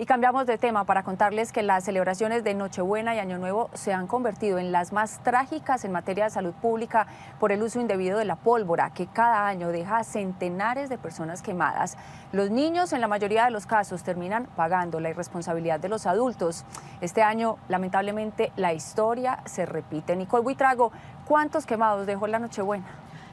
Y cambiamos de tema para contarles que las celebraciones de Nochebuena y Año Nuevo se han convertido en las más trágicas en materia de salud pública por el uso indebido de la pólvora, que cada año deja a centenares de personas quemadas. Los niños, en la mayoría de los casos, terminan pagando la irresponsabilidad de los adultos. Este año, lamentablemente, la historia se repite. Nicole Buitrago, ¿cuántos quemados dejó la Nochebuena?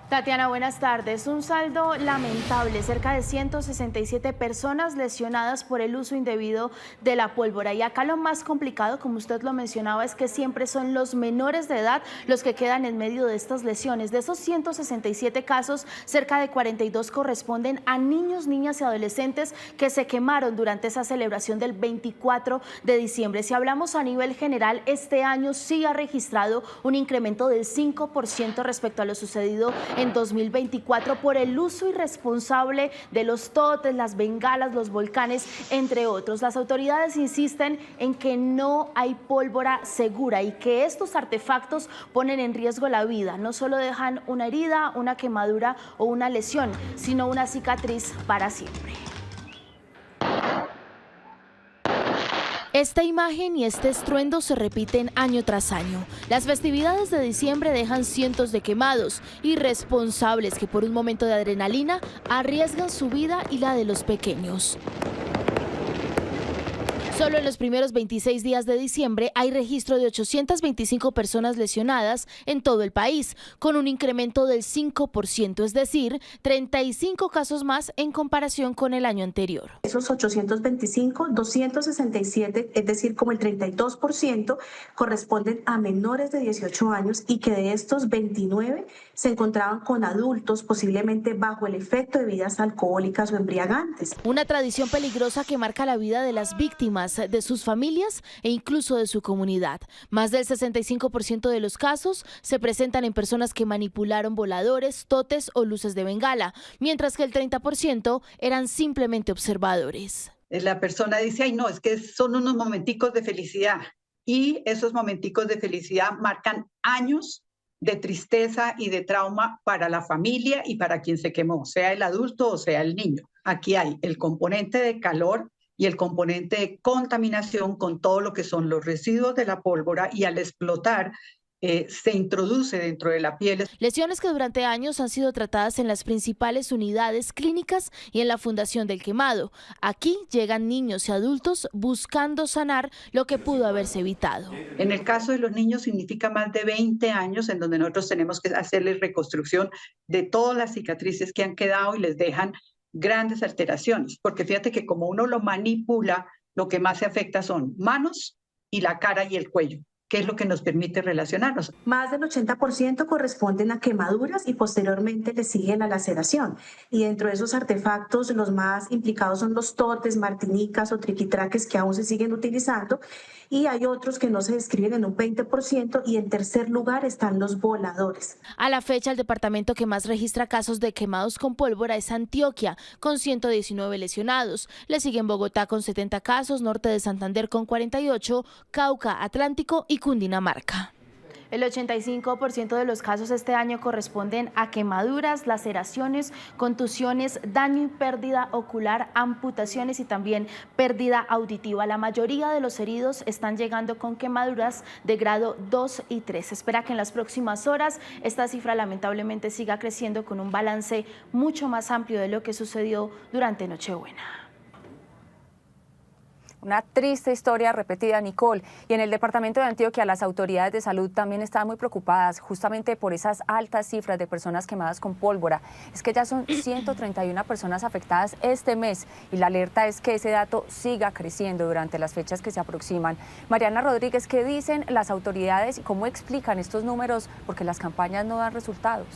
Tatiana, buenas tardes. Un saldo lamentable, cerca de 167 personas lesionadas por el uso indebido de la pólvora. Y acá lo más complicado, como usted lo mencionaba, es que siempre son los menores de edad los que quedan en medio de estas lesiones. De esos 167 casos, cerca de 42 corresponden a niños, niñas y adolescentes que se quemaron durante esa celebración del 24 de diciembre. Si hablamos a nivel general, este año sí ha registrado un incremento del 5% respecto a lo sucedido en 2024 por el uso irresponsable de los totes, las bengalas, los volcanes, entre otros. Las autoridades insisten en que no hay pólvora segura y que estos artefactos ponen en riesgo la vida. No solo dejan una herida, una quemadura o una lesión, sino una cicatriz para siempre. Esta imagen y este estruendo se repiten año tras año. Las festividades de diciembre dejan cientos de quemados, irresponsables que por un momento de adrenalina arriesgan su vida y la de los pequeños. Solo en los primeros 26 días de diciembre hay registro de 825 personas lesionadas en todo el país, con un incremento del 5%, es decir, 35 casos más en comparación con el año anterior. Esos 825, 267, es decir, como el 32%, corresponden a menores de 18 años y que de estos 29 se encontraban con adultos, posiblemente bajo el efecto de bebidas alcohólicas o embriagantes. Una tradición peligrosa que marca la vida de las víctimas, de sus familias e incluso de su comunidad. Más del 65% de los casos se presentan en personas que manipularon voladores, totes o luces de bengala, mientras que el 30% eran simplemente observadores. La persona dice, ay no, es que son unos momenticos de felicidad, y esos momenticos de felicidad marcan años de tristeza y de trauma para la familia y para quien se quemó, sea el adulto o sea el niño. Aquí hay el componente de calor y el componente de contaminación con todo lo que son los residuos de la pólvora, y al explotar se introduce dentro de la piel. Lesiones que durante años han sido tratadas en las principales unidades clínicas y en la Fundación del Quemado. Aquí llegan niños y adultos buscando sanar lo que pudo haberse evitado. En el caso de los niños significa más de 20 años en donde nosotros tenemos que hacerles reconstrucción de todas las cicatrices que han quedado y les dejan grandes alteraciones, porque fíjate que como uno lo manipula, lo que más se afecta son manos y la cara y el cuello, que es lo que nos permite relacionarnos. Más del 80% corresponden a quemaduras y posteriormente le sigue la laceración. Y dentro de esos artefactos, los más implicados son los totes, martinicas o triquitraques que aún se siguen utilizando. Y hay otros que no se describen en un 20%, y en tercer lugar están los voladores. A la fecha, el departamento que más registra casos de quemados con pólvora es Antioquia, con 119 lesionados. Le siguen Bogotá con 70 casos, norte de Santander con 48, Cauca, Atlántico y Cundinamarca. El 85% de los casos este año corresponden a quemaduras, laceraciones, contusiones, daño y pérdida ocular, amputaciones y también pérdida auditiva. La mayoría de los heridos están llegando con quemaduras de grado 2 y 3. Se espera que en las próximas horas esta cifra lamentablemente siga creciendo con un balance mucho más amplio de lo que sucedió durante Nochebuena. Una triste historia repetida, Nicole. Y en el departamento de Antioquia, las autoridades de salud también están muy preocupadas justamente por esas altas cifras de personas quemadas con pólvora. Es que ya son 131 personas afectadas este mes y la alerta es que ese dato siga creciendo durante las fechas que se aproximan. Mariana Rodríguez, ¿qué dicen las autoridades y cómo explican estos números? Porque las campañas no dan resultados.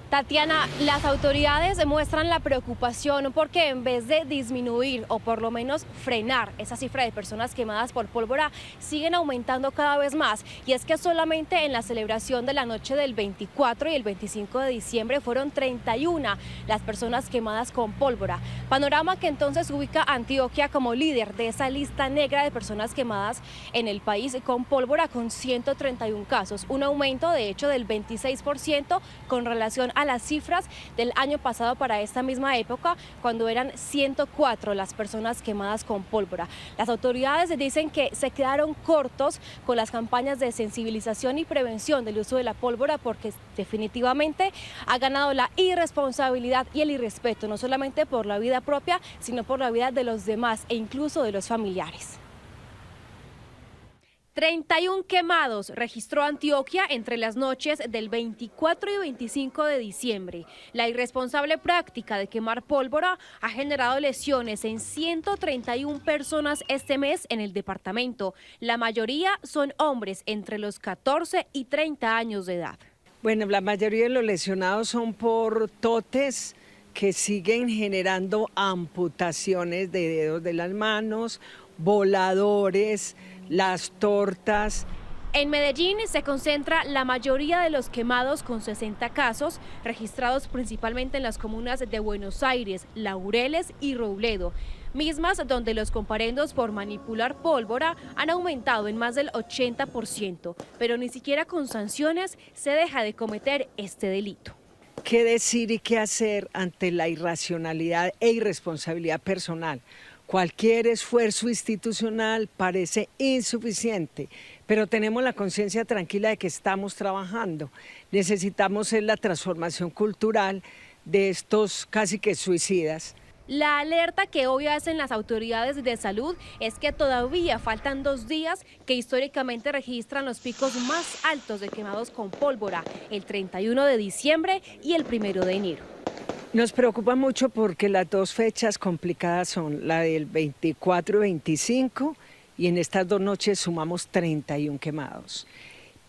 Tatiana, las autoridades muestran la preocupación porque en vez de disminuir o por lo menos frenar esa cifra de personas quemadas por pólvora, siguen aumentando cada vez más. Y es que solamente en la celebración de la noche del 24 y el 25 de diciembre fueron 31 las personas quemadas con pólvora. Panorama que entonces ubica a Antioquia como líder de esa lista negra de personas quemadas en el país con pólvora, con 131 casos, un aumento de hecho del 26% con relación a a las cifras del año pasado para esta misma época, cuando eran 104 las personas quemadas con pólvora. Las autoridades dicen que se quedaron cortos con las campañas de sensibilización y prevención del uso de la pólvora, porque definitivamente ha ganado la irresponsabilidad y el irrespeto, no solamente por la vida propia, sino por la vida de los demás e incluso de los familiares. 31 quemados registró Antioquia entre las noches del 24 y 25 de diciembre. La irresponsable práctica de quemar pólvora ha generado lesiones en 131 personas este mes en el departamento. La mayoría son hombres entre los 14 y 30 años de edad. Bueno, la mayoría de los lesionados son por totes que siguen generando amputaciones de dedos de las manos, voladores, las tortas. En Medellín se concentra la mayoría de los quemados, con 60 casos, registrados principalmente en las comunas de Buenos Aires, Laureles y Robledo, mismas donde los comparendos por manipular pólvora han aumentado en más del 80%, pero ni siquiera con sanciones se deja de cometer este delito. ¿Qué decir y qué hacer ante la irracionalidad e irresponsabilidad personal? Cualquier esfuerzo institucional parece insuficiente, pero tenemos la conciencia tranquila de que estamos trabajando. Necesitamos la transformación cultural de estos casi que suicidas. La alerta que hoy hacen las autoridades de salud es que todavía faltan 2 días que históricamente registran los picos más altos de quemados con pólvora, el 31 de diciembre y el 1 de enero. Nos preocupa mucho porque las dos fechas complicadas son la del 24 y 25, y en estas 2 noches sumamos 31 quemados.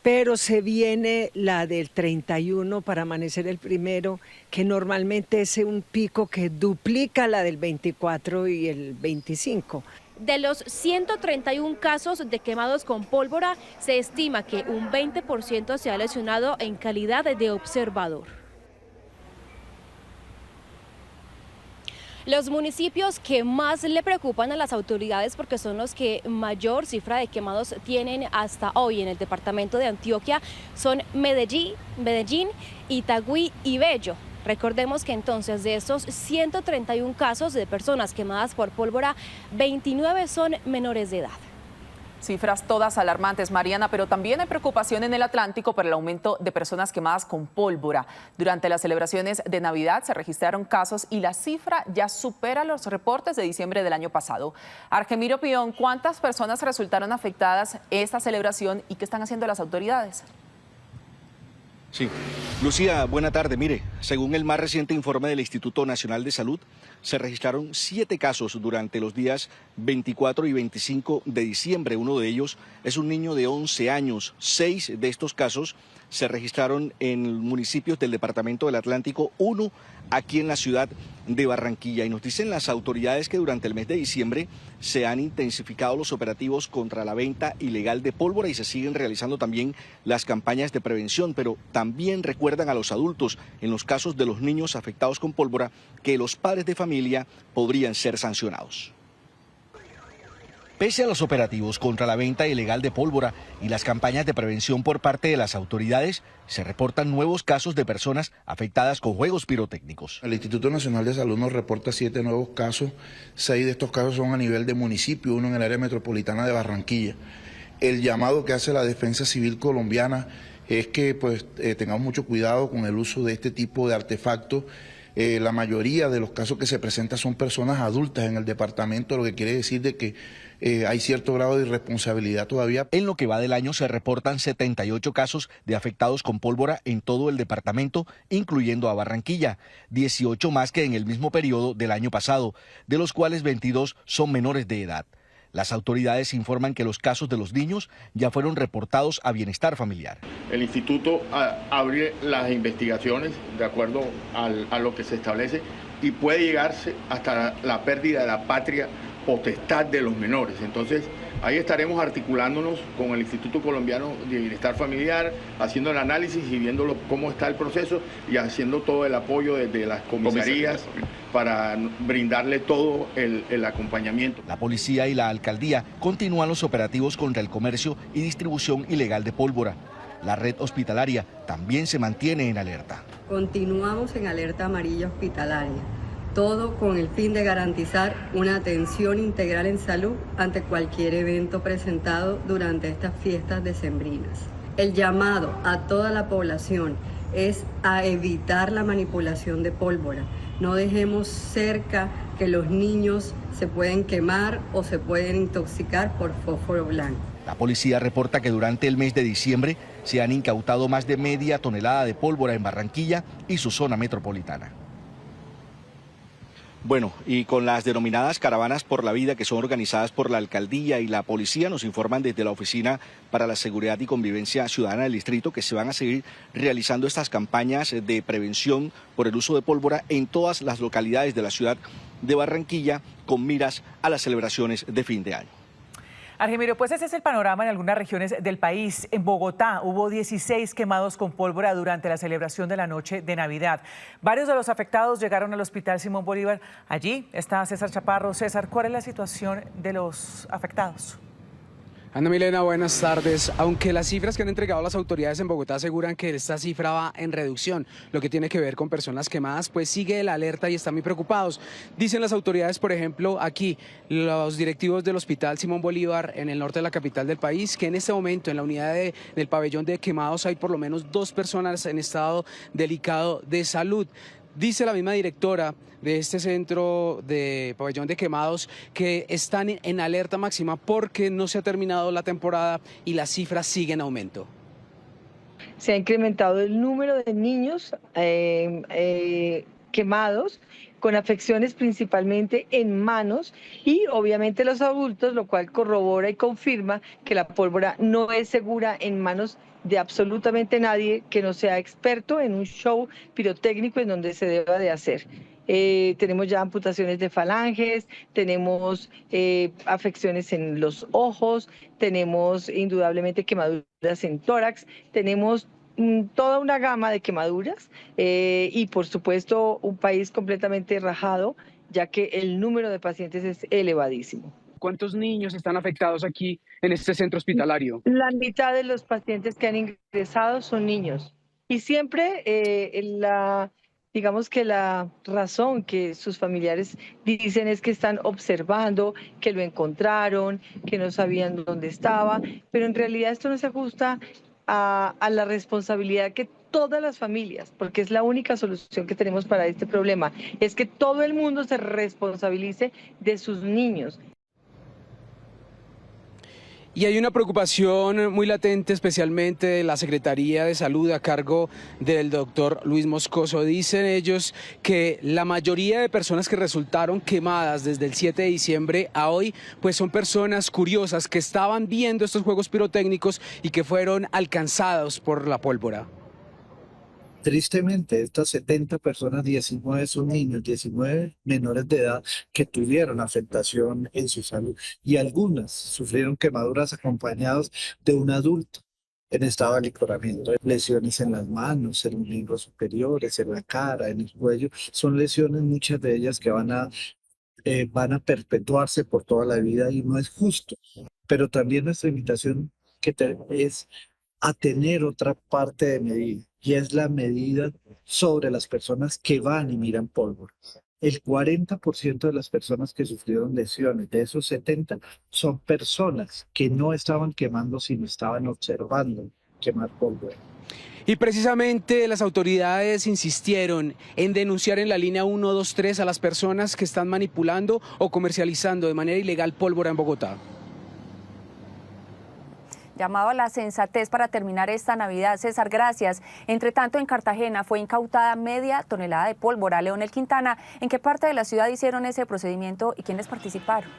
Pero se viene la del 31 para amanecer el 1, que normalmente es un pico que duplica la del 24 y el 25. De los 131 casos de quemados con pólvora, se estima que un 20% se ha lesionado en calidad de observador. Los municipios que más le preocupan a las autoridades, porque son los que mayor cifra de quemados tienen hasta hoy en el departamento de Antioquia, son Medellín, Itagüí y Bello. Recordemos que entonces de estos 131 casos de personas quemadas por pólvora, 29 son menores de edad. Cifras todas alarmantes, Mariana, pero también hay preocupación en el Atlántico por el aumento de personas quemadas con pólvora. Durante las celebraciones de Navidad se registraron casos y la cifra ya supera los reportes de diciembre del año pasado. Argemiro Pion, ¿cuántas personas resultaron afectadas esta celebración y qué están haciendo las autoridades? Sí. Lucía, buena tarde. Mire, según el más reciente informe del Instituto Nacional de Salud, se registraron 7 casos durante los días 24 y 25 de diciembre. Uno de ellos es un niño de 11 años. 6 de estos casos se registraron en municipios del departamento del Atlántico, 1 aquí en la ciudad de Barranquilla. Y nos dicen las autoridades que durante el mes de diciembre se han intensificado los operativos contra la venta ilegal de pólvora y se siguen realizando también las campañas de prevención, pero también recuerdan a los adultos, en los casos de los niños afectados con pólvora, que los padres de familia podrían ser sancionados. Pese a los operativos contra la venta ilegal de pólvora y las campañas de prevención por parte de las autoridades, se reportan nuevos casos de personas afectadas con juegos pirotécnicos. El Instituto Nacional de Salud nos reporta 7 nuevos casos. 6 de estos casos son a nivel de municipio, 1 en el área metropolitana de Barranquilla. El llamado que hace la Defensa Civil colombiana es que tengamos mucho cuidado con el uso de este tipo de artefactos. La mayoría de los casos que se presentan son personas adultas en el departamento, lo que quiere decir de que hay cierto grado de irresponsabilidad todavía. En lo que va del año se reportan 78 casos de afectados con pólvora en todo el departamento, incluyendo a Barranquilla, 18 más que en el mismo periodo del año pasado, de los cuales 22 son menores de edad. Las autoridades informan que los casos de los niños ya fueron reportados a Bienestar Familiar. El instituto abre las investigaciones de acuerdo a lo que se establece y puede llegarse hasta la pérdida de la patria potestad de los menores. Entonces, ahí estaremos articulándonos con el Instituto Colombiano de Bienestar Familiar, haciendo el análisis y viendo cómo está el proceso y haciendo todo el apoyo desde las comisarías para brindarle todo el acompañamiento. La policía y la alcaldía continúan los operativos contra el comercio y distribución ilegal de pólvora. La red hospitalaria también se mantiene en alerta. continuamos en alerta amarilla hospitalaria, todo con el fin de garantizar una atención integral en salud ante cualquier evento presentado durante estas fiestas decembrinas. El llamado a toda la población es a evitar la manipulación de pólvora. No dejemos cerca que los niños se pueden quemar o se pueden intoxicar por fósforo blanco. La policía reporta que durante el mes de diciembre se han incautado más de media tonelada de pólvora en Barranquilla y su zona metropolitana. Bueno, y con las denominadas caravanas por la vida que son organizadas por la alcaldía y la policía, nos informan desde la Oficina para la Seguridad y Convivencia Ciudadana del Distrito que se van a seguir realizando estas campañas de prevención por el uso de pólvora en todas las localidades de la ciudad de Barranquilla con miras a las celebraciones de fin de año. Argemiro, pues ese es el panorama en algunas regiones del país. En Bogotá hubo 16 quemados con pólvora durante la celebración de la noche de Navidad. Varios de los afectados llegaron al Hospital Simón Bolívar. Allí está César Chaparro. César, ¿cuál es la situación de los afectados? Ana Milena, buenas tardes. Aunque las cifras que han entregado las autoridades en Bogotá aseguran que esta cifra va en reducción, lo que tiene que ver con personas quemadas, pues sigue la alerta y están muy preocupados. Dicen las autoridades, por ejemplo, aquí, los directivos del Hospital Simón Bolívar en el norte de la capital del país, que en este momento en la unidad del pabellón de quemados hay por lo menos 2 personas en estado delicado de salud. Dice la misma directora de este centro de pabellón de quemados que están en alerta máxima porque no se ha terminado la temporada y las cifras siguen en aumento. Se ha incrementado el número de niños quemados con afecciones principalmente en manos y obviamente los adultos, lo cual corrobora y confirma que la pólvora no es segura en manos de absolutamente nadie que no sea experto en un show pirotécnico en donde se deba de hacer. Tenemos ya amputaciones de falanges, tenemos afecciones en los ojos, tenemos indudablemente quemaduras en tórax, tenemos toda una gama de quemaduras y por supuesto un país completamente rajado, ya que el número de pacientes es elevadísimo. ¿Cuántos niños están afectados aquí en este centro hospitalario? La mitad de los pacientes que han ingresado son niños y siempre digamos que la razón que sus familiares dicen es que están observando, que lo encontraron, que no sabían dónde estaba, pero en realidad esto no se ajusta a la responsabilidad que todas las familias, porque es la única solución que tenemos para este problema, es que todo el mundo se responsabilice de sus niños. Y hay una preocupación muy latente, especialmente de la Secretaría de Salud a cargo del doctor Luis Moscoso. Dicen ellos que la mayoría de personas que resultaron quemadas desde el 7 de diciembre a hoy, pues son personas curiosas que estaban viendo estos juegos pirotécnicos y que fueron alcanzados por la pólvora. Tristemente, estas 70 personas, 19 son niños, 19 menores de edad que tuvieron afectación en su salud y algunas sufrieron quemaduras acompañados de un adulto en estado de alicoramiento. Lesiones en las manos, en los miembros superiores, en la cara, en el cuello. Son lesiones, muchas de ellas que van a perpetuarse por toda la vida y no es justo. Pero también nuestra invitación es a tener otra parte de medida. Y es la medida sobre las personas que van y miran pólvora. El 40% de las personas que sufrieron lesiones, de esos 70, son personas que no estaban quemando, sino estaban observando quemar pólvora. Y precisamente las autoridades insistieron en denunciar en la línea 123 a las personas que están manipulando o comercializando de manera ilegal pólvora en Bogotá. Llamado a la sensatez para terminar esta Navidad. César, gracias. Entre tanto, en Cartagena fue incautada media tonelada de pólvora. Leonel Quintana, ¿en qué parte de la ciudad hicieron ese procedimiento y quiénes participaron?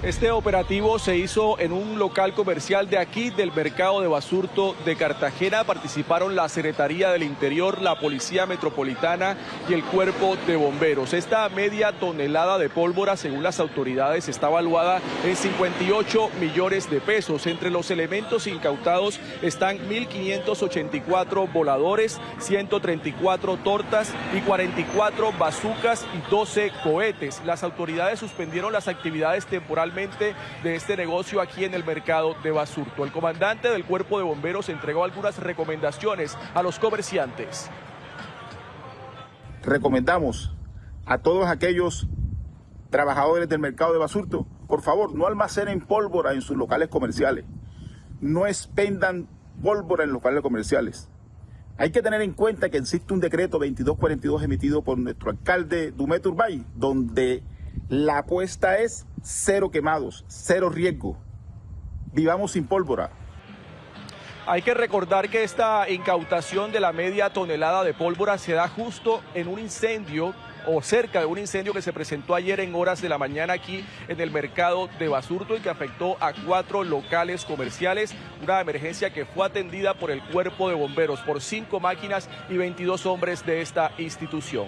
Este operativo se hizo en un local comercial de aquí, del mercado de Basurto de Cartagena. Participaron la Secretaría del Interior, la Policía Metropolitana y el Cuerpo de Bomberos. Esta media tonelada de pólvora, según las autoridades, está valuada en 58 millones de pesos. Entre los elementos incautados están 1.584 voladores, 134 tortas y 44 bazucas y 12 cohetes. Las autoridades suspendieron las actividades temporales principalmente de este negocio aquí en el mercado de Basurto. El comandante del Cuerpo de Bomberos entregó algunas recomendaciones a los comerciantes. Recomendamos a todos aquellos trabajadores del mercado de Basurto, por favor, no almacenen pólvora en sus locales comerciales, no expendan pólvora en locales comerciales. Hay que tener en cuenta que existe un decreto 2242 emitido por nuestro alcalde Dumet Urbay, donde la apuesta es 0 quemados, 0 riesgo. Vivamos sin pólvora. Hay que recordar que esta incautación de la media tonelada de pólvora se da justo en un incendio o cerca de un incendio que se presentó ayer en horas de la mañana aquí en el mercado de Basurto y que afectó a 4 locales comerciales, una emergencia que fue atendida por el Cuerpo de Bomberos, por 5 máquinas y 22 hombres de esta institución.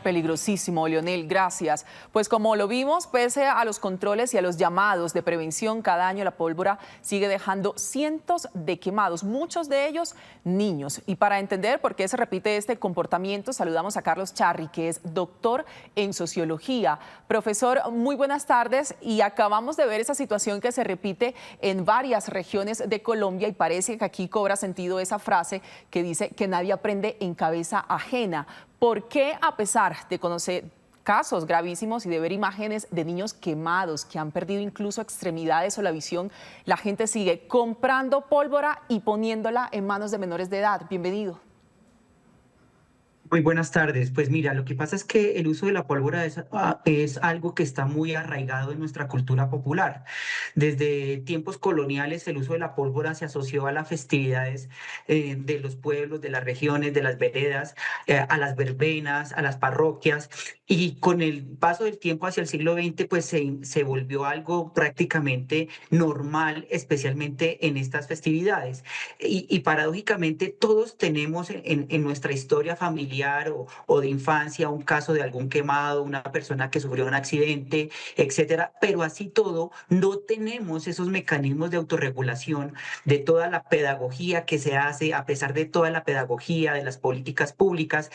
Peligrosísimo, Leonel, gracias. Pues como lo vimos, pese a los controles y a los llamados de prevención, cada año la pólvora sigue dejando cientos de quemados, muchos de ellos niños. Y para entender por qué se repite este comportamiento, saludamos a Carlos Charri, que es doctor en sociología. Profesor, muy buenas tardes, y acabamos de ver esa situación que se repite en varias regiones de Colombia y parece que aquí cobra sentido esa frase que dice que nadie aprende en cabeza ajena. ¿Por qué, a pesar de conocer casos gravísimos y de ver imágenes de niños quemados que han perdido incluso extremidades o la visión, la gente sigue comprando pólvora y poniéndola en manos de menores de edad? Bienvenido. Muy buenas tardes. Pues mira, lo que pasa es que el uso de la pólvora es algo que está muy arraigado en nuestra cultura popular. Desde tiempos coloniales el uso de la pólvora se asoció a las festividades de los pueblos, de las regiones, de las veredas, a las verbenas, a las parroquias, y con el paso del tiempo hacia el siglo XX pues se volvió algo prácticamente normal, especialmente en estas festividades. Y paradójicamente todos tenemos en nuestra historia familiar o de infancia un caso de algún quemado, una persona que sufrió un accidente, etcétera, pero así todo no tenemos esos mecanismos de autorregulación, de toda la pedagogía que se hace, a pesar de toda la pedagogía de las políticas públicas,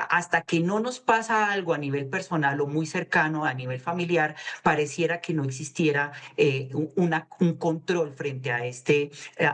hasta que no nos pasa algo a nivel personal o muy cercano a nivel familiar, pareciera que no existiera un control frente a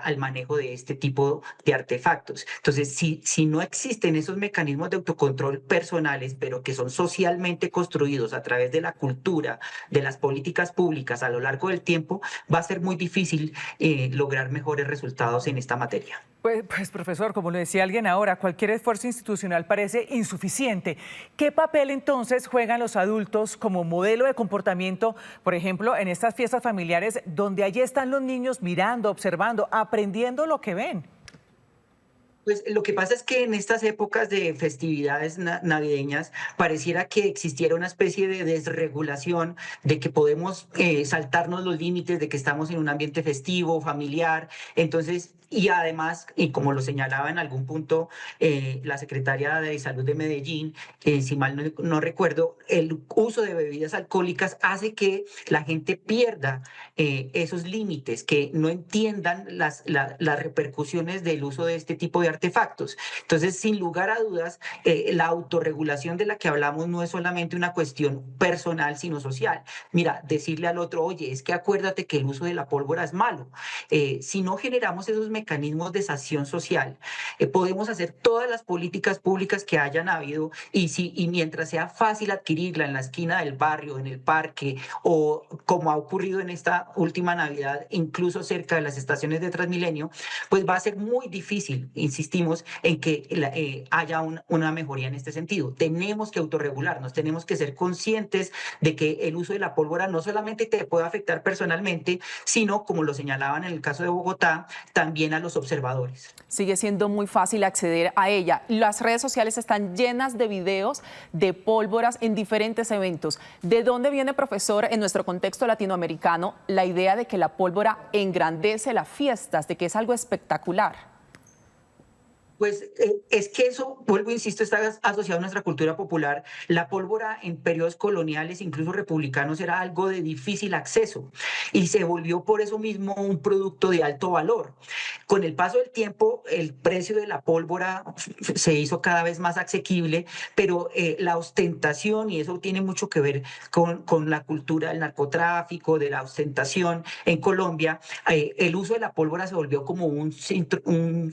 al manejo de este tipo de artefactos. Entonces, si no existen esos mecanismos de autocontrol personales, pero que son socialmente construidos a través de la cultura, de las políticas públicas a lo largo del tiempo, va a ser muy difícil lograr mejores resultados en esta materia. Pues, profesor, como lo decía alguien ahora, cualquier esfuerzo institucional parece insuficiente. ¿Qué papel entonces juegan los adultos como modelo de comportamiento, por ejemplo, en estas fiestas familiares donde allí están los niños mirando, observando, aprendiendo lo que ven? Pues lo que pasa es que en estas épocas de festividades navideñas pareciera que existiera una especie de desregulación, de que podemos saltarnos los límites, de que estamos en un ambiente festivo, familiar. Entonces, y además, y como lo señalaba en algún punto la secretaria de Salud de Medellín, si mal no recuerdo, el uso de bebidas alcohólicas hace que la gente pierda esos límites, que no entiendan las repercusiones del uso de este tipo de artefactos. Entonces, sin lugar a dudas, la autorregulación de la que hablamos no es solamente una cuestión personal, sino social. Mira, decirle al otro, oye, es que acuérdate que el uso de la pólvora es malo. Si no generamos esos mecanismos de sanción social, podemos hacer todas las políticas públicas que hayan habido y mientras sea fácil adquirirla en la esquina del barrio, en el parque o como ha ocurrido en esta última Navidad, incluso cerca de las estaciones de Transmilenio, pues va a ser muy difícil, insistimos, en que haya una mejoría en este sentido. Tenemos que autorregularnos, tenemos que ser conscientes de que el uso de la pólvora no solamente te puede afectar personalmente, sino, como lo señalaban en el caso de Bogotá, también a los observadores. Sigue siendo muy fácil acceder a ella. Las redes sociales están llenas de videos de pólvoras en diferentes eventos. ¿De dónde viene, profesor, en nuestro contexto latinoamericano, la idea de que la pólvora engrandece las fiestas, de que es algo espectacular? Pues es que eso, vuelvo, insisto, está asociado a nuestra cultura popular. La pólvora en periodos coloniales, incluso republicanos, era algo de difícil acceso y se volvió por eso mismo un producto de alto valor. Con el paso del tiempo, el precio de la pólvora se hizo cada vez más asequible, pero la ostentación, y eso tiene mucho que ver con la cultura del narcotráfico, de la ostentación en Colombia, el uso de la pólvora se volvió como un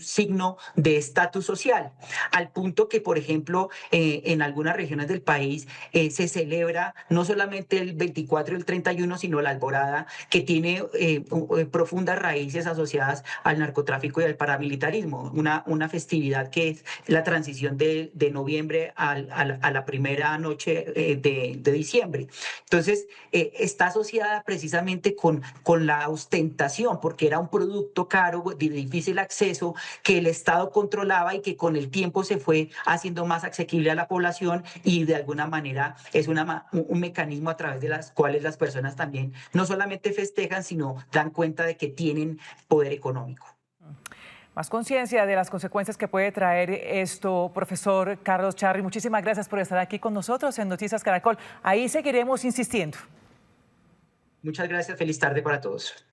signo de estatus social, al punto que, por ejemplo, en algunas regiones del país se celebra no solamente el 24 y el 31, sino la Alborada, que tiene profundas raíces asociadas al narcotráfico y al paramilitarismo, una festividad que es la transición de noviembre a la primera noche de diciembre. Entonces, está asociada precisamente con la ostentación, porque era un producto caro, de difícil acceso, que el Estado controlaba y que con el tiempo se fue haciendo más asequible a la población, y de alguna manera es un mecanismo a través de las cuales las personas también no solamente festejan, sino dan cuenta de que tienen poder económico. Más conciencia de las consecuencias que puede traer esto, profesor Carlos Charri. Muchísimas gracias por estar aquí con nosotros en Noticias Caracol. Ahí seguiremos insistiendo. Muchas gracias, feliz tarde para todos.